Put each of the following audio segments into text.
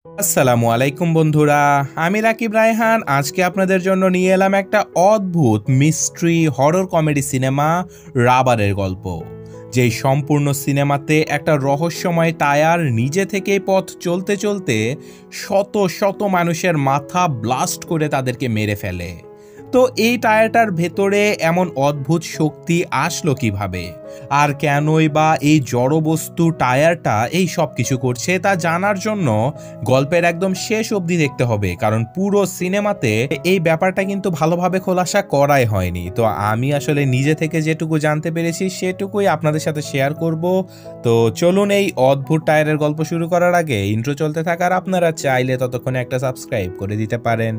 আসসালামু আলাইকুম বন্ধুরা, আমি রাকিব রায়হান। আজকে আপনাদের জন্য নিয়ে এলাম একটা অদ্ভুত মিস্ট্রি হরর কমেডি সিনেমা রাবারের গল্প। যেই সম্পূর্ণ সিনেমাতে একটা রহস্যময় টায়ার নিজে থেকেই পথ চলতে চলতে শত শত মানুষের মাথা ব্লাস্ট করে তাদেরকে মেরে ফেলে। তো এই টায়ারটার ভেতরে এমন অদ্ভুত শক্তি আসলো কিভাবে, আর কেনই বা এই জড়বস্তু টায়ারটা এই সব কিছু করছে তা জানার জন্য গল্পের একদম শেষ অবধি দেখতে হবে, কারণ পুরো সিনেমাতে এই ব্যাপারটা কিন্তু ভালোভাবে খোলাসা করাই হয়নি। তো আমি আসলে নিজে থেকে যেটুকু জানতে পেরেছি সেটুকুই আপনাদের সাথে শেয়ার করব। তো চলুন এই অদ্ভুত টায়ারের গল্প শুরু করার আগে ইন্ট্রো চলতে থাকার আপনারা চাইলে ততক্ষণে একটা সাবস্ক্রাইব করে দিতে পারেন।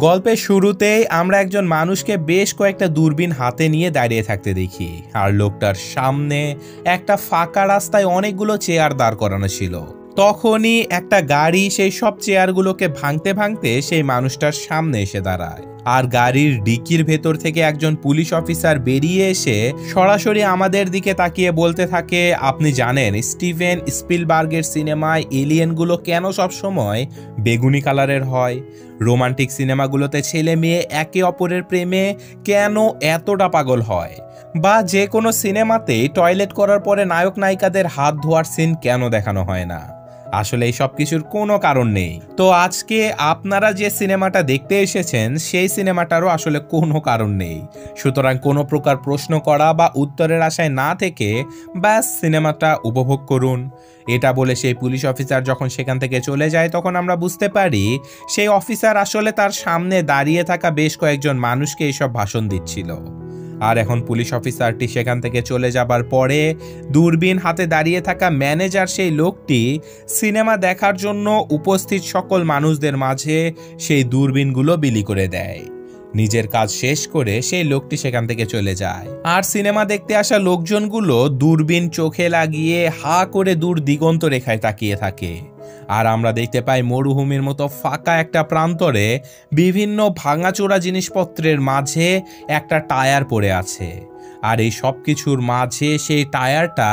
গল্পের শুরুতেই আমরা একজন মানুষকে বেশ কয়েকটা দূরবীন হাতে নিয়ে দাঁড়িয়ে থাকতে দেখি, আর লোকটার সামনে একটা ফাঁকা রাস্তায় অনেকগুলো চেয়ার দাঁড় করানো ছিল। তখনই একটা গাড়ি সেই সব চেয়ারগুলোকে ভাঙতে ভাঙতে সেই মানুষটার সামনে এসে দাঁড়ায়, আর গাড়ির ডিকির ভেতর থেকে একজন পুলিশ অফিসার বেরিয়ে এসে সরাসরি আমাদের দিকে তাকিয়ে বলতে থাকে, আপনি জানেন স্টিভেন স্পিলবার্গের সিনেমায় এলিয়েনগুলো কেন সবসময় বেগুনি কালারের হয়? রোমান্টিক সিনেমাগুলোতে ছেলে মেয়ে একে অপরের প্রেমে কেন এতটা পাগল হয়? বা যে কোনো সিনেমাতেই টয়লেট করার পরে নায়ক নায়িকাদের হাত ধোয়ার সিন কেন দেখানো হয় না? আসলে এই সব কিছুর কোনো কারণ নেই। তো আজকে আপনারা যে সিনেমাটা দেখতে এসেছেন সেই সিনেমাটারও আসলে কোনো কারণ নেই। সুতরাং কোনো প্রকার প্রশ্ন করা বা উত্তরের আশায় না থেকে ব্যাস সিনেমাটা উপভোগ করুন। এটা বলে সেই পুলিশ অফিসার যখন সেখান থেকে চলে যায় তখন আমরা বুঝতে পারি সেই অফিসার আসলে তার সামনে দাঁড়িয়ে থাকা বেশ কয়েকজন মানুষকে এইসব ভাষণ দিচ্ছিল। আর এখন পুলিশ অফিসারটি সেখান থেকে চলে যাবার পরে দূরবীন হাতে দাঁড়িয়ে থাকা ম্যানেজার সেই লোকটি সিনেমা দেখার জন্য উপস্থিত সকল মানুষদের মাঝে সেই দূরবীনগুলো বিলি করে দেয়। নিজের কাজ শেষ করে সেই লোকটি সেখান থেকে চলে যায়, আর সিনেমা দেখতে আসা লোকজনগুলো দূরবীন চোখে লাগিয়ে হা করে দূর দিগন্ত রেখায় তাকিয়ে থাকে। আর আমরা দেখতে পাই মরুভূমির মতো ফাঁকা একটা প্রান্তরে বিভিন্ন ভাঙাচোরা জিনিসপত্রের মাঝে একটা টায়ার পড়ে আছে। আর এই সব কিছুর মাঝে সেই টায়ারটা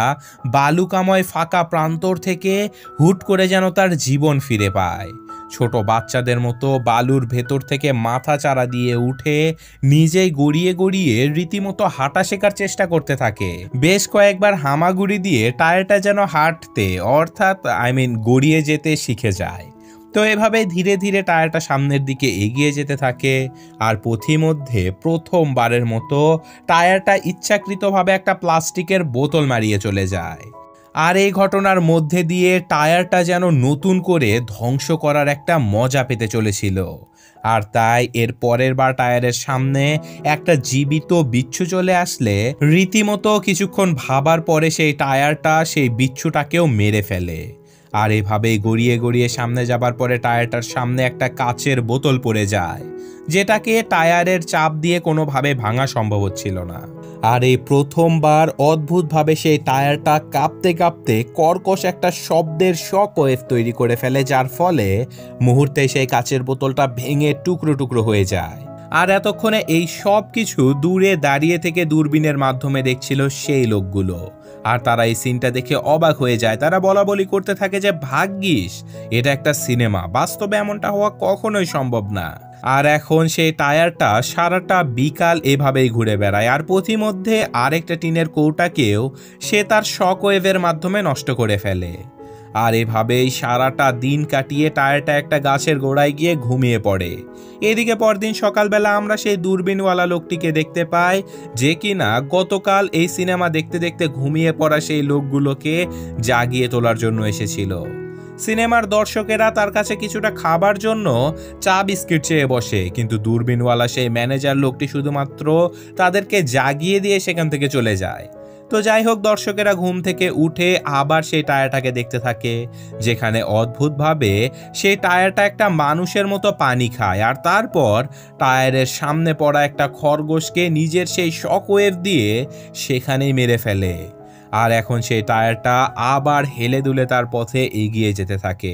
বালুকাময় ফাঁকা প্রান্তর থেকে হুট করে যেন তার জীবন ফিরে পায়। ছোট বাচ্চাদের মতো বালুর ভেতর থেকে মাথা চারা দিয়ে উঠে নিজেই গড়িয়ে গড়িয়ে রীতিমতো হাঁটা শেখার চেষ্টা করতে থাকে। বেশ কয়েকবার হামাগুড়ি দিয়ে টায়ারটা যেন হাঁটতে অর্থাৎ গড়িয়ে যেতে শিখে যায়। তো এভাবে ধীরে ধীরে টায়ারটা সামনের দিকে এগিয়ে যেতে থাকে, আর পথিমধ্যে প্রথমবারের মতো টায়ারটা ইচ্ছাকৃতভাবে একটা প্লাস্টিকের বোতল মারিয়ে চলে যায়। আর এই ঘটনার মধ্যে দিয়ে টায়ারটা যেন নতুন করে ধ্বংস করার একটা মজা পেতে চলেছিল। আর তাই এর পরের বার টায়ারের সামনে একটা জীবিত বিচ্ছু চলে আসলে রীতিমতো কিছুক্ষণ ভাবার পরে সেই টায়ারটা সেই বিচ্ছুটাকেও মেরে ফেলে। আর এভাবেই গড়িয়ে গড়িয়ে সামনে যাবার পরে টায়ারটার সামনে একটা কাচের বোতল পড়ে যায়, যেটাকে টায়ারের চাপ দিয়ে কোনোভাবে ভাঙা সম্ভব হচ্ছিল না। আর এই প্রথমবার অদ্ভুতভাবে সেই টায়ারটা কাঁপতে কাঁপতে কর্কশ একটা শব্দের শক ওয়েভ তৈরি করে ফেলে, যার ফলে মুহূর্তে সেই কাচের বোতলটা ভেঙে টুকরো টুকরো হয়ে যায়। আর এতক্ষণে এই সব কিছু দূরে দাঁড়িয়ে থেকে দূরবীনের মাধ্যমে দেখছিল সেই লোকগুলো, আর তারা এই সিনটা দেখে অবাক হয়ে যায়। তারা বলা বলি করতে থাকে যে ভাগ্যিস এটা একটা সিনেমা, বাস্তবে এমনটা হওয়া কখনোই সম্ভব না। আর এখন সেই টায়ারটা সারাটা বিকাল এভাবেই ঘুরে বেড়ায়, আর পথিমধ্যে আরেকটা টিনের কৌটাকেও সে তার শক ওয়েভের মাধ্যমে নষ্ট করে ফেলে। আর এভাবেই সারাটা দিন কাটিয়ে টায়ারটা একটা গাছের গোড়ায় গিয়ে ঘুমিয়ে পড়ে। এদিকে পরদিন সকালবেলা আমরা সেই দূরবীনওয়ালা লোকটিকে দেখতে পাই, যে কিনা গতকাল এই সিনেমা দেখতে দেখতে ঘুমিয়ে পড়া সেই লোকগুলোকে জাগিয়ে তোলার জন্য এসেছিল। সিনেমার দর্শকেরা তার কাছে কিছুটা খাবার জন্য চা বিস্কিট চেয়ে বসে, কিন্তু দূরবীনওয়ালা সেই ম্যানেজার লোকটি শুধুমাত্র তাদেরকে জাগিয়ে দিয়ে সেখান থেকে চলে যায়। তো যাই হোক, দর্শকেরা ঘুম থেকে উঠে আবার সেই টায়ারটাকে দেখতে থাকে, যেখানে অদ্ভুতভাবে সেই টায়ারটা একটা মানুষের মতো পানি খায়, আর তারপর টায়ারের সামনে পড়া একটা খরগোশকে নিজের সেই শক ওয়েভ দিয়ে সেখানেই মেরে ফেলে। আর এখন সেই টায়ারটা আবার হেলে দুলে তার পথে এগিয়ে যেতে থাকে।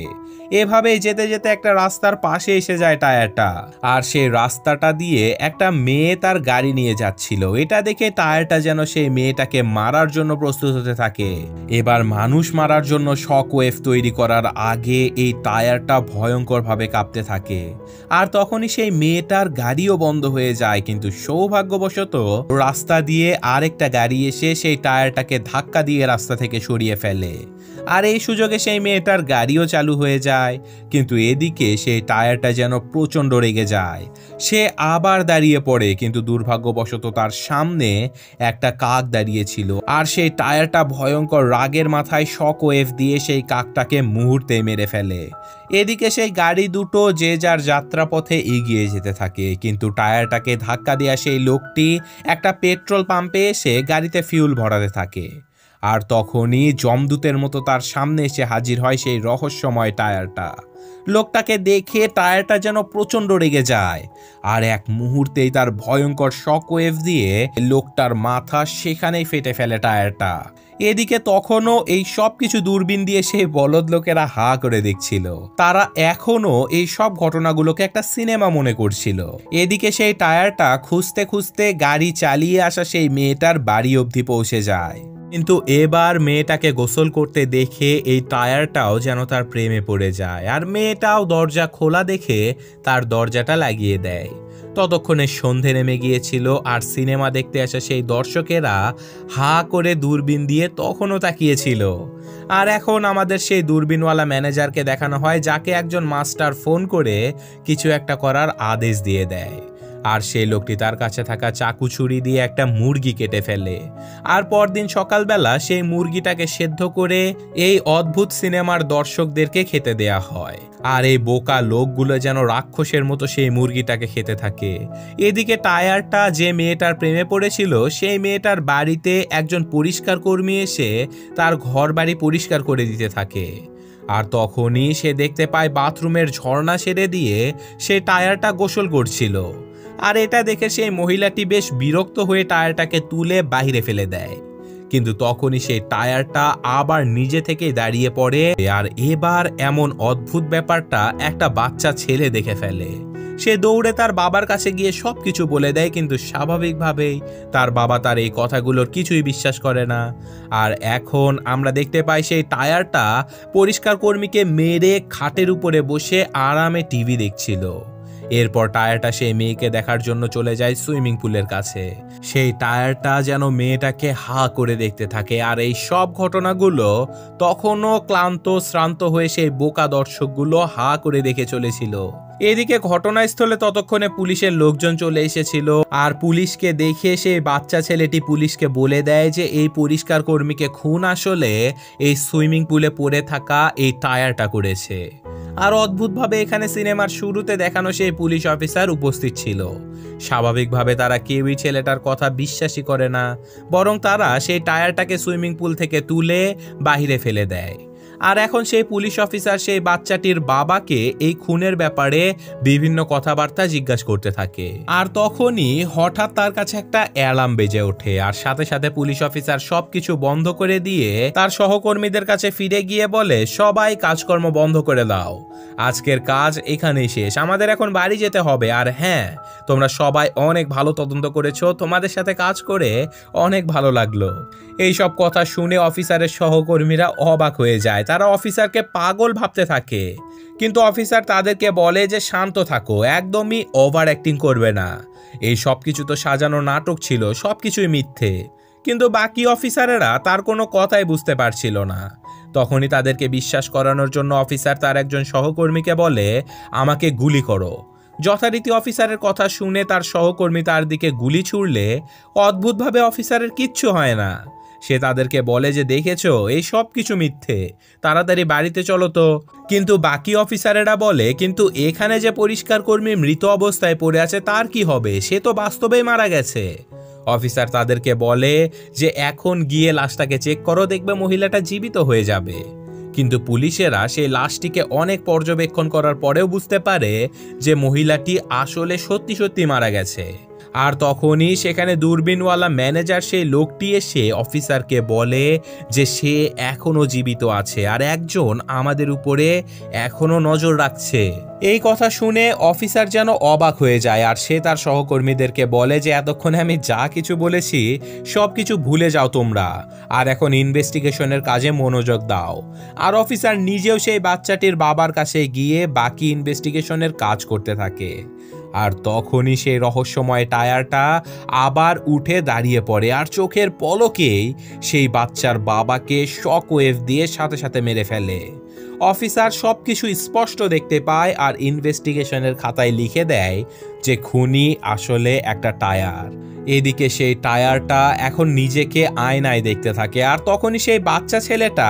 এভাবেই যেতে যেতে একটা রাস্তার পাশে এসে যায় টায়ারটা, আর সেই রাস্তাটা দিয়ে একটা মেয়ে তার গাড়ি নিয়ে যাচ্ছিল। এটা দেখে টায়ারটা যেন সেই মেয়েটাকে মারার জন্য প্রস্তুত হতে থাকে। এবার মানুষ মারার জন্য শক ওয়েভ তৈরি করার আগে এই টায়ারটা ভয়ঙ্করভাবে কাঁপতে থাকে, আর তখনই সেই মেয়েটার গাড়িও বন্ধ হয়ে যায়। কিন্তু সৌভাগ্যবশত রাস্তা দিয়ে আরেকটা গাড়ি এসে সেই টায়ারটাকে ধাক্কা দিয়ে রাস্তা থেকে সরিয়ে ফেলে, আর এই সুযোগে সেই মেয়েটার গাড়িও চালু হয়ে যায়। কিন্তু এদিকে সেই টায়ারটা যেন প্রচণ্ড রেগে যায়, সে আবার দাঁড়িয়ে পড়ে। কিন্তু দুর্ভাগ্যবশত তার সামনে একটা কাক দাঁড়িয়েছিল, আর সেই টায়ারটা ভয়ঙ্কর রাগের মাথায় শক ওয়েভ দিয়ে সেই কাকটাকে মুহূর্তে মেরে ফেলে। এদিকে সেই গাড়ি দুটো যে যার যাত্রাপথে এগিয়ে যেতে থাকে, কিন্তু টায়ারটাকে ধাক্কা দেওয়া সেই লোকটি একটা পেট্রোল পাম্পে এসে গাড়িতে ফিউল ভরাতে থাকে। আর তখনই যমদূতের মতো তার সামনে এসে হাজির হয় সেই রহস্যময় টায়ারটা। লোকটাকে দেখে টায়ারটা যেন প্রচণ্ড রেগে যায়, আর এক মুহূর্তেই তার ভয়ঙ্কর শক ওয়েভ দিয়ে লোকটার মাথা সেখানেই ফেটে ফেলে টায়ারটা। এদিকে তখনও এই সব কিছু দূরবীন দিয়ে সেই বলদ লোকেরা হা করে দেখছিল, তারা এখনো এই সব ঘটনাগুলোকে একটা সিনেমা মনে করছিল। এদিকে সেই টায়ারটা খুঁজতে খুঁজতে গাড়ি চালিয়ে আসা সেই মেয়েটার বাড়ি অবধি পৌঁছে যায়। কিন্তু এবার মেয়েটাকে গোসল করতে দেখে এই টায়ারটাও যেন তার প্রেমে পড়ে যায়, আর মেয়েটাও দরজা খোলা দেখে তার দরজাটা লাগিয়ে দেয়। ততক্ষণে সন্ধে নেমে গিয়েছিল, আর সিনেমা দেখতে আসা সেই দর্শকেরা হা করে দূরবীন দিয়ে তখনও তাকিয়েছিল। আর এখন আমাদের সেই দূরবীনওয়ালা ম্যানেজারকে দেখানো হয়, যাকে একজন মাস্টার ফোন করে কিছু একটা করার আদেশ দিয়ে দেয়, আর সেই লোকটি তার কাছে থাকা চাকু ছুরি দিয়ে একটা মুরগি কেটে ফেলে। আর পরদিন সকালবেলা সেই মুরগিটাকে সেদ্ধ করে এই অদ্ভুত সিনেমার দর্শকদেরকে খেতে দেয়া হয়, আর এই বোকা লোকগুলো যেন রাক্ষসের মতো সেই মুরগিটাকে খেতে থাকে। এদিকে টায়ারটা যে মেয়েটার প্রেমে পড়েছিল, সেই মেয়েটার বাড়িতে একজন পরিষ্কার কর্মী এসে তার ঘর বাড়ি পরিষ্কার করে দিতে থাকে। আর তখনই সে দেখতে পায় বাথরুমের ঝর্ণা ছেড়ে দিয়ে সে টায়ারটা গোসল করছিল, আর এটা দেখে সেই মহিলাটি বেশ বিরক্ত হয়ে টায়ারটাকে তুলে বাইরে ফেলে দেয়। কিন্তু তখনই সেই টায়ারটা আবার নিজে থেকেই দাঁড়িয়ে পড়ে, আর এবার এমন অদ্ভুত ব্যাপারটা একটা বাচ্চা ছেলে দেখে ফেলে। সে দৌড়ে তার বাবার কাছে গিয়ে সবকিছু বলে দেয়, কিন্তু স্বাভাবিকভাবেই তার বাবা তার এই কথাগুলোর কিছুই বিশ্বাস করে না। আর এখন আমরা দেখতে পাই সেই টায়ারটা পরিষ্কার কর্মীকে মেরে খাটের উপরে বসে আরামে টিভি দেখছিল। এরপর টায়ারটা সেই মেয়েকে দেখার জন্য চলে যায় সুইমিং পুলের কাছে। সেই টায়ারটা যেন মেয়েটাকে হা করে দেখতে থাকে, আর এই সব ঘটনাগুলো তখনও ক্লান্ত শ্রান্ত হয়ে সেই বোকা দর্শকগুলো হা করে দেখে চলেছিল। এদিকে ঘটনাস্থলে ততক্ষণে পুলিশের লোকজন চলে এসেছিল, আর পুলিশকে দেখে সেই বাচ্চা ছেলেটি পুলিশকে বলে দেয় যে এই পরিষ্কার কর্মীকে খুন আসলে এই সুইমিং পুলে পড়ে থাকা এই টায়ারটা করেছে। আর অদ্ভুতভাবে এখানে সিনেমার শুরুতে দেখানো সেই পুলিশ অফিসার উপস্থিত ছিল। স্বাভাবিকভাবে তারা কেউই ছেলেটার কথা বিশ্বাসই করে না, বরং তারা সেই টায়ারটাকে সুইমিং পুল থেকে তুলে বাহিরে ফেলে দেয়। আর এখন সেই পুলিশ অফিসার সেই বাচ্চাটির বাবাকে এই খুনের ব্যাপারে বিভিন্ন কথাবার্তা জিজ্ঞাসা করতে থাকে। আর তখনই হঠাৎ তার কাছে একটা অ্যালার্ম বেজে ওঠে, আর সাথে সাথে পুলিশ অফিসার সবকিছু বন্ধ করে দিয়ে তার সহকর্মীদের কাছে ফিরে গিয়ে বলে, সবাই কাজকর্ম বন্ধ করে দাও, আজকের কাজ এখানেই শেষ, আমাদের এখন বাড়ি যেতে হবে। আর হ্যাঁ, তোমরা সবাই অনেক ভালো তদন্ত করেছো, তোমাদের সাথে কাজ করে অনেক ভালো লাগলো। এই সব কথা শুনে অফিসারের সহকর্মীরা অবাক হয়ে যায়, তারা অফিসারকে পাগল ভাবতে থাকে। কিন্তু অফিসার তাদেরকে বলে যে শান্ত থাকো, একদমই ওভার অ্যাক্টিং করবে না, এই সব কিছু তো সাজানো নাটক ছিল, সবকিছুই মিথ্যে। কিন্তু বাকি অফিসারেরা তার কোনো কথাই বুঝতে পারছিল না। তখনই তাদেরকে বিশ্বাস করানোর জন্য অফিসার তার একজন সহকর্মীকে বলে, আমাকে গুলি করো। যথারীতি অফিসারের কথা শুনে তার সহকর্মী তার দিকে গুলি ছুড়লে অদ্ভুতভাবে অফিসারের কিচ্ছু হয় না। সে তাদেরকে বলে যে দেখেছো, এই সব কিছু মিথ্যে, তাড়াতাড়ি বাড়িতে চলো তো। কিন্তু বাকি অফিসারেরা বলে, কিন্তু এখানে যে পরিষ্কার কর্মী মৃত অবস্থায় পড়ে আছে তার কি হবে, সে তো বাস্তবেই মারা গেছে। অফিসার তাদেরকে বলে যে এখন গিয়ে লাশটাকে চেক করো, দেখবে মহিলাটা জীবিত হয়ে যাবে। কিন্তু পুলিশেরা সেই লাশটিকে অনেক পর্যবেক্ষণ করার পরেও বুঝতে পারে যে মহিলাটি আসলে সত্যি সত্যি মারা গেছে। আর তখনই সেখানে দূরবীনওয়ালা ম্যানেজার সেই লোকটি এসে অফিসারকে বলে যে সে এখনো জীবিত আছে আর একজন আমাদের উপরে এখনো নজর রাখছে। এই কথা শুনে অফিসার যেন অবাক হয়ে যায় আর সে তার সহকর্মীদেরকে বলে যে এতক্ষণে আমি যা কিছু বলেছি সব কিছু ভুলে যাও তোমরা, আর এখন ইনভেস্টিগেশনের কাজে মনোযোগ দাও। আর অফিসার নিজেও সেই বাচ্চাটির বাবার কাছে গিয়ে বাকি ইনভেস্টিগেশনের কাজ করতে থাকে। আর তখনই সেই রহস্যময় টায়ারটা আবার উঠে দাঁড়িয়ে পড়ে আর চোখের পলকেই সেই বাচ্চার বাবাকে শক ওয়েভ দিয়ে সাথে সাথে মেরে ফেলে। অফিসার সবকিছু স্পষ্ট দেখতে পায় আর ইনভেস্টিগেশনের খাতায় লিখে দেয় যে খুনি আসলে একটা টায়ার। এদিকে সেই টায়ারটা এখন নিজেকে আয়নায় দেখতে থাকে আর তখনই সেই বাচ্চা ছেলেটা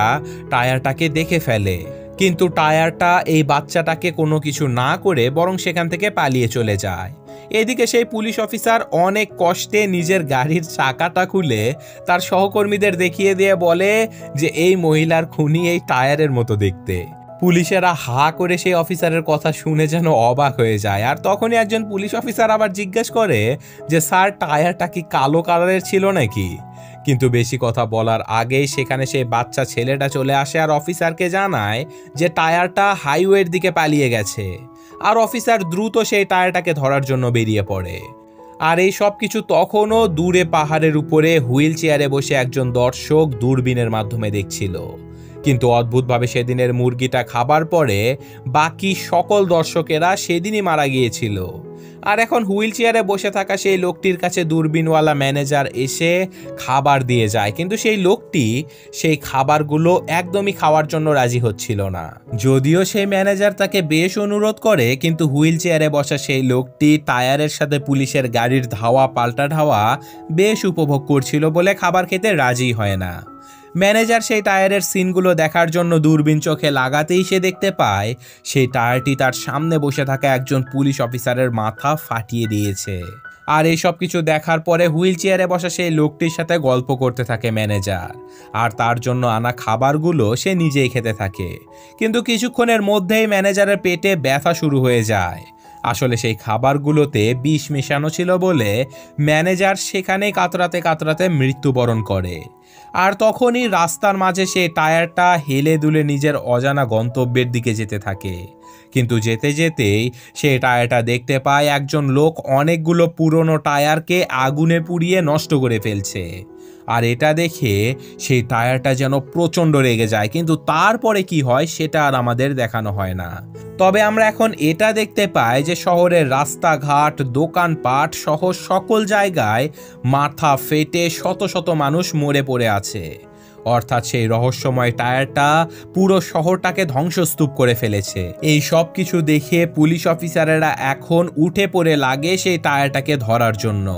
টায়ারটাকে দেখে ফেলে, কিন্তু টায়ারটা এই বাচ্চাটাকে কোনো কিছু না করে বরং সেখান থেকে পালিয়ে চলে যায়। এদিকে সেই পুলিশ অফিসার অনেক কষ্টে নিজের গাড়ির চাকাটা খুলে তার সহকর্মীদের দেখিয়ে দিয়ে বলে যে এই মহিলার খুনি এই টায়ারের মতো দেখতে। পুলিশেরা হা করে সেই অফিসারের কথা শুনে যেন অবাক হয়ে যায়। আর তখনই একজন পুলিশ অফিসার আবার জিজ্ঞেস করে যে স্যার টায়ারটা কি কালো কালারের ছিল নাকি? কিন্তু বেশি কথা বলার আগেই সেখানে সেই বাচ্চা ছেলেটা চলে আসে আর অফিসারকে জানায় যে টায়ারটা হাইওয়ের দিকে পালিয়ে গেছে। আর অফিসার দ্রুত সেই টায়ারটাকে ধরার জন্য বেরিয়ে পড়ে। আর এই সব কিছু তখনও দূরে পাহাড়ের উপরে হুইল চেয়ারে বসে একজন দর্শক দূরবীনের মাধ্যমে দেখছিল। কিন্তু অদ্ভুতভাবে সেদিনের মুরগিটা খাবার পরে বাকি সকল দর্শকেরা সেদিনই মারা গিয়েছিল। আর এখন হুইল চেয়ারে বসে থাকা সেই লোকটির কাছে দূরবীনওয়ালা ম্যানেজার এসে খাবার দিয়ে যায়, কিন্তু সেই লোকটি সেই খাবারগুলো একদমই খাওয়ার জন্য রাজি হচ্ছিল না। যদিও সেই ম্যানেজার তাকে বেশ অনুরোধ করে, কিন্তু হুইল চেয়ারে বসা সেই লোকটি টায়ারের সাথে পুলিশের গাড়ির ধাওয়া পাল্টা ধাওয়া বেশ উপভোগ করছিল বলে খাবার খেতে রাজি হয় না। ম্যানেজার সেই টায়ারের সিনগুলো দেখার জন্য দূরবীন চোখে লাগাতেই সে দেখতে পায় সেই টায়ারটি তার সামনে বসে থাকা একজন পুলিশ অফিসারের মাথা ফাটিয়ে দিয়েছে। আর এই সব কিছু দেখার পরে হুইল চেয়ারে বসা সেই লোকটির সাথে গল্প করতে থাকে ম্যানেজার, আর তার জন্য আনা খাবারগুলো সে নিজেই খেতে থাকে। কিন্তু কিছুক্ষণের মধ্যেই ম্যানেজারের পেটে ব্যথা শুরু হয়ে যায়। আসলে সেই খাবারগুলোতে বিষ মেশানো ছিল বলে ম্যানেজার সেখানেই কাতরাতে কাতরাতে মৃত্যুবরণ করে। আর তখনই রাস্তার মাঝে সেই টায়ারটা হেলে দুলে নিজের অজানা গন্তব্যের দিকে যেতে থাকে। কিন্তু যেতে যেতেই সেই টায়ারটা দেখতে পায় একজন লোক অনেকগুলো পুরনো টায়ারকে আগুনে পুড়িয়ে নষ্ট করে ফেলছে। আর এটা দেখে সেই টায়ারটা যেন প্রচণ্ড রেগে যায়, কিন্তু তারপরে কি হয় সেটা আর আমাদের দেখানো হয় না। তবে আমরা এখন এটা দেখতে পাই যে শহরের রাস্তাঘাট, দোকানপাট সহ সকল জায়গায় মাথা ফেটে শত শত মানুষ মরে পড়ে আছে। অর্থাৎ সেই রহস্যময় টায়ারটা পুরো শহরটাকে ধ্বংসস্তূপ করে ফেলেছে। এই সব কিছু দেখে পুলিশ অফিসারেরা এখন উঠে পড়ে লাগে সেই টায়ারটাকে ধরার জন্য।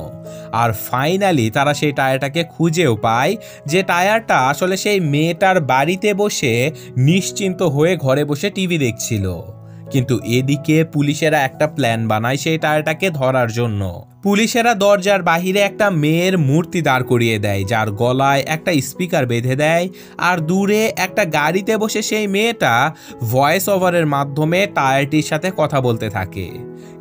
আর ফাইনালি তারা সেই টায়ারটাকে খুঁজেও পায়, যে টায়ারটা আসলে সেই মেয়েটার বাড়িতে বসে নিশ্চিন্ত হয়ে ঘরে বসে টিভি দেখছিল। কিন্তু এদিকে পুলিশেরা একটা প্ল্যান বানায় সেই টায়ারটাকে ধরার জন্য। পুলিশেরা দরজার বাহিরে একটা মেয়ের মূর্তি দাঁড় করিয়ে দেয়, যার গলায় একটা স্পিকার বেঁধে দেয়। আর দূরে একটা গাড়িতে বসে সেই মেয়েটা ভয়েস ওভারের মাধ্যমে টায়ারটির সাথে কথা বলতে থাকে।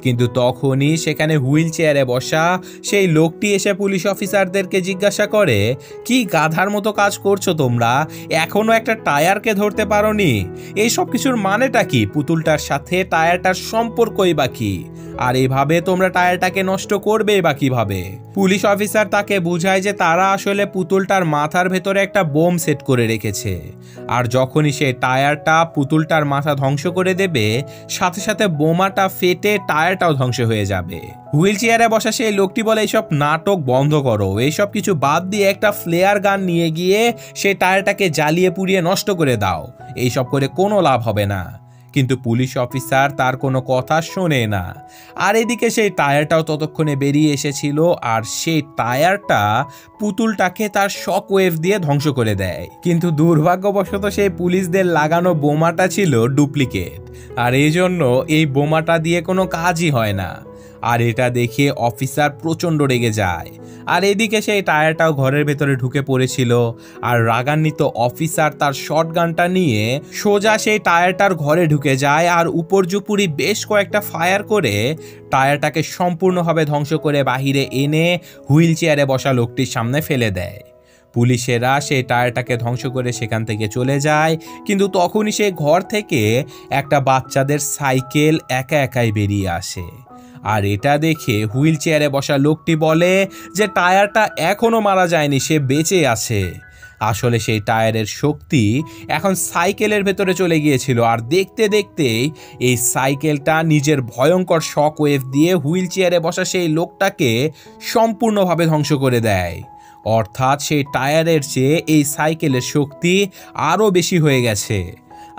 কিন্তু তখনই সেখানে হুইল চেয়ারে বসা সেই লোকটি এসে পুলিশ অফিসারদেরকে জিজ্ঞাসা করে, কি গাধার মতো কাজ করছো তোমরা? এখনো একটা টায়ারকে ধরতে পারোনি? এই সব কিছুর মানেটা কি? পুতুলটার সাথে টায়ারটার সম্পর্কই বা কি? আর এইভাবে তোমরা টায়ারটাকে নষ্ট করবে বা কিভাবে? পুলিশ অফিসার তাকে বুঝায় যে তারা আসলে পুতুলটার মাথার ভেতরে একটা বোম সেট করে রেখেছে, আর যখনই সেই টায়ারটা পুতুলটার মাথা ধ্বংস করে দেবে সাথে সাথে বোমাটা ফেটে টায়ারটাও ধ্বংস হয়ে যাবে। হুইল চেয়ারে বসা সেই লোকটি বলে, এইসব নাটক বন্ধ করো, এইসব কিছু বাদ দিয়ে একটা ফ্লেয়ার গান নিয়ে গিয়ে সেই টায়ারটাকে জ্বালিয়ে পুড়িয়ে নষ্ট করে দাও, এইসব করে কোনো লাভ হবে না। কিন্তু পুলিশ অফিসার তার কোনো কথা শোনে না। আর এদিকে সেই টায়ারটাও ততক্ষণে বেরিয়ে এসেছিল, আর সেই টায়ারটা পুতুলটাকে তার শক ওয়েভ দিয়ে ধ্বংস করে দেয়। কিন্তু দুর্ভাগ্যবশত সেই পুলিশদের লাগানো বোমাটা ছিল ডুপ্লিকেট, আর এই জন্য এই বোমাটা দিয়ে কোনো কাজই হয় না। আর এটা দেখে অফিসার প্রচণ্ড রেগে যায়। আর এদিকে সেই টায়ারটাও ঘরের ভেতরে ঢুকে পড়েছিল। আর রাগান্বিত অফিসার তার শটগানটা নিয়ে সোজা সেই টায়ারটার ঘরে ঢুকে যায় আর উপর্যুপুরি বেশ কয়েকটা ফায়ার করে টায়ারটাকে সম্পূর্ণভাবে ধ্বংস করে বাহিরে এনে হুইল চেয়ারে বসা লোকটির সামনে ফেলে দেয়। পুলিশেরা সেই টায়ারটাকে ধ্বংস করে সেখান থেকে চলে যায়, কিন্তু তখনই সে ঘর থেকে একটা বাচ্চাদের সাইকেল একা একাই বেরিয়ে আসে। আর এটা দেখে হুইল চেয়ারে বসা লোকটি বলে যে টায়ারটা এখনো মারা যায়নি, সে বেঁচে আছে। আসলে সেই টায়ারের শক্তি এখন সাইকেলের ভেতরে চলে গিয়েছিল, আর দেখতে দেখতেই এই সাইকেলটা নিজের ভয়ঙ্কর শক ওয়েভ দিয়ে হুইল চেয়ারে বসা সেই লোকটাকে সম্পূর্ণভাবে ধ্বংস করে দেয়। অর্থাৎ সেই টায়ারের চেয়ে এই সাইকেলের শক্তি আরও বেশি হয়ে গেছে।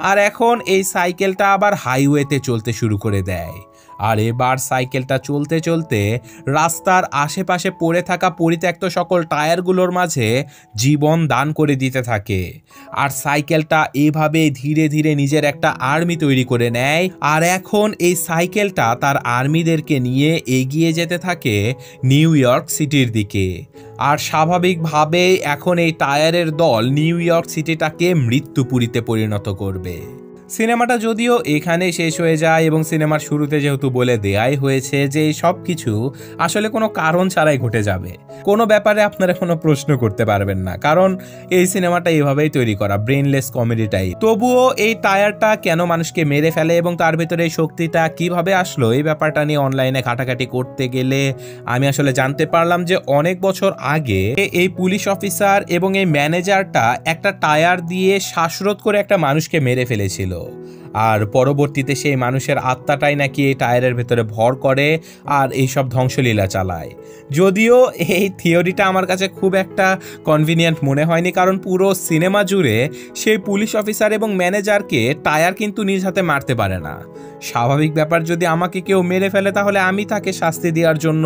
আর এখন এই সাইকেলটা আবার হাইওয়েতে চলতে শুরু করে দেয়। আর এবার সাইকেলটা চলতে চলতে রাস্তার আশেপাশে পড়ে থাকা পরিত্যক্ত সকল টায়ারগুলোর মাঝে জীবন দান করে দিতে থাকে। আর সাইকেলটা এভাবে ধীরে ধীরে নিজের একটা আর্মি তৈরি করে নেয়। আর এখন এই সাইকেলটা তার আর্মিদেরকে নিয়ে এগিয়ে যেতে থাকে নিউ ইয়র্ক সিটির দিকে। আর স্বাভাবিকভাবেই এখন এই টায়ারের দল নিউ ইয়র্ক সিটিটাকে মৃত্যুপুরীতে পরিণত করবে। সিনেমাটা যদিও এখানে শেষ হয়ে যায় এবং সিনেমার শুরুতে যেহেতু বলে দেয়াই হয়েছে যে এই সব কিছু আসলে কোনো কারণ ছাড়াই ঘটে যাবে, কোনো ব্যাপারে আপনারা কোনো প্রশ্ন করতে পারবেন না, কারণ এই সিনেমাটা এইভাবেই তৈরি করা, ব্রেনলেস কমেডি টাইপ। তবুও এই টায়ারটা কেন মানুষকে মেরে ফেলে এবং তার ভেতরে এই শক্তিটা কিভাবে আসলো, এই ব্যাপারটা নিয়ে অনলাইনে ঘাটাঘাটি করতে গেলে আমি আসলে জানতে পারলাম যে অনেক বছর আগে এই পুলিশ অফিসার এবং এই ম্যানেজারটা একটা টায়ার দিয়ে শ্বাসরোধ করে একটা মানুষকে মেরে ফেলেছিল। আর পরবর্তীতে সেই মানুষের আত্মাটাই নাকি এই টায়ারের ভেতরে ভর করে আর এইসব ধ্বংসলীলা চালায়। যদিও এই থিওরিটা আমার কাছে খুব একটা কনভিনিয়েন্ট মনে হয়নি, কারণ পুরো সিনেমা জুড়ে সেই পুলিশ অফিসার এবং ম্যানেজারকে টায়ার কিন্তু নিজ হাতে মারতে পারে না। স্বাভাবিক ব্যাপার, যদি আমাকে কেউ মেরে ফেলে তাহলে আমি তাকে শাস্তি দেওয়ার জন্য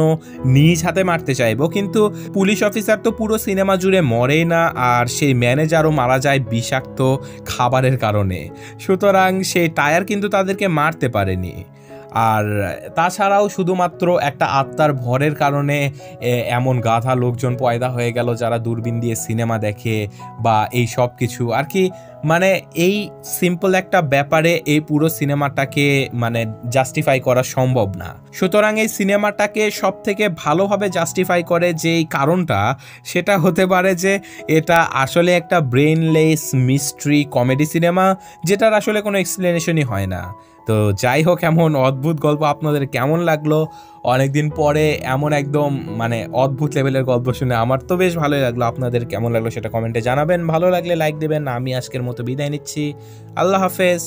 নিজ হাতে মারতে চাইবো, কিন্তু পুলিশ অফিসার তো পুরো সিনেমা জুড়ে মরেই না, আর সেই ম্যানেজারও মারা যায় বিষাক্ত খাবারের কারণে। সুতরাং সেই টায়ার কিন্তু তাদেরকে মারতে পারেনি। আর তাছাড়াও শুধুমাত্র একটা আত্মার ভরের কারণে এমন গাধা লোকজন পয়দা হয়ে গেল যারা দূরবীন দিয়ে সিনেমা দেখে বা এই সব কিছু আর কি, মানে এই সিম্পল একটা ব্যাপারে এই পুরো সিনেমাটাকে মানে জাস্টিফাই করা সম্ভব না। সুতরাং এই সিনেমাটাকে সব থেকে ভালোভাবে জাস্টিফাই করে যেই কারণটা, সেটা হতে পারে যে এটা আসলে একটা ব্রেনলেস মিস্ট্রি কমেডি সিনেমা, যেটার আসলে কোনো এক্সপ্লেনেশনই হয় না। তো যাই হোক, এমন অদ্ভুত গল্প আপনাদের কেমন লাগলো? অনেকদিন পরে এমন একদম মানে অদ্ভুত লেভেলের গল্প শুনে আমার তো বেশ ভালোই লাগলো। আপনাদের কেমন লাগলো সেটা কমেন্টে জানাবেন। ভালো লাগলে লাইক দেবেন। আমি আজকের মতো বিদায় নিচ্ছি। আল্লাহ হাফেজ।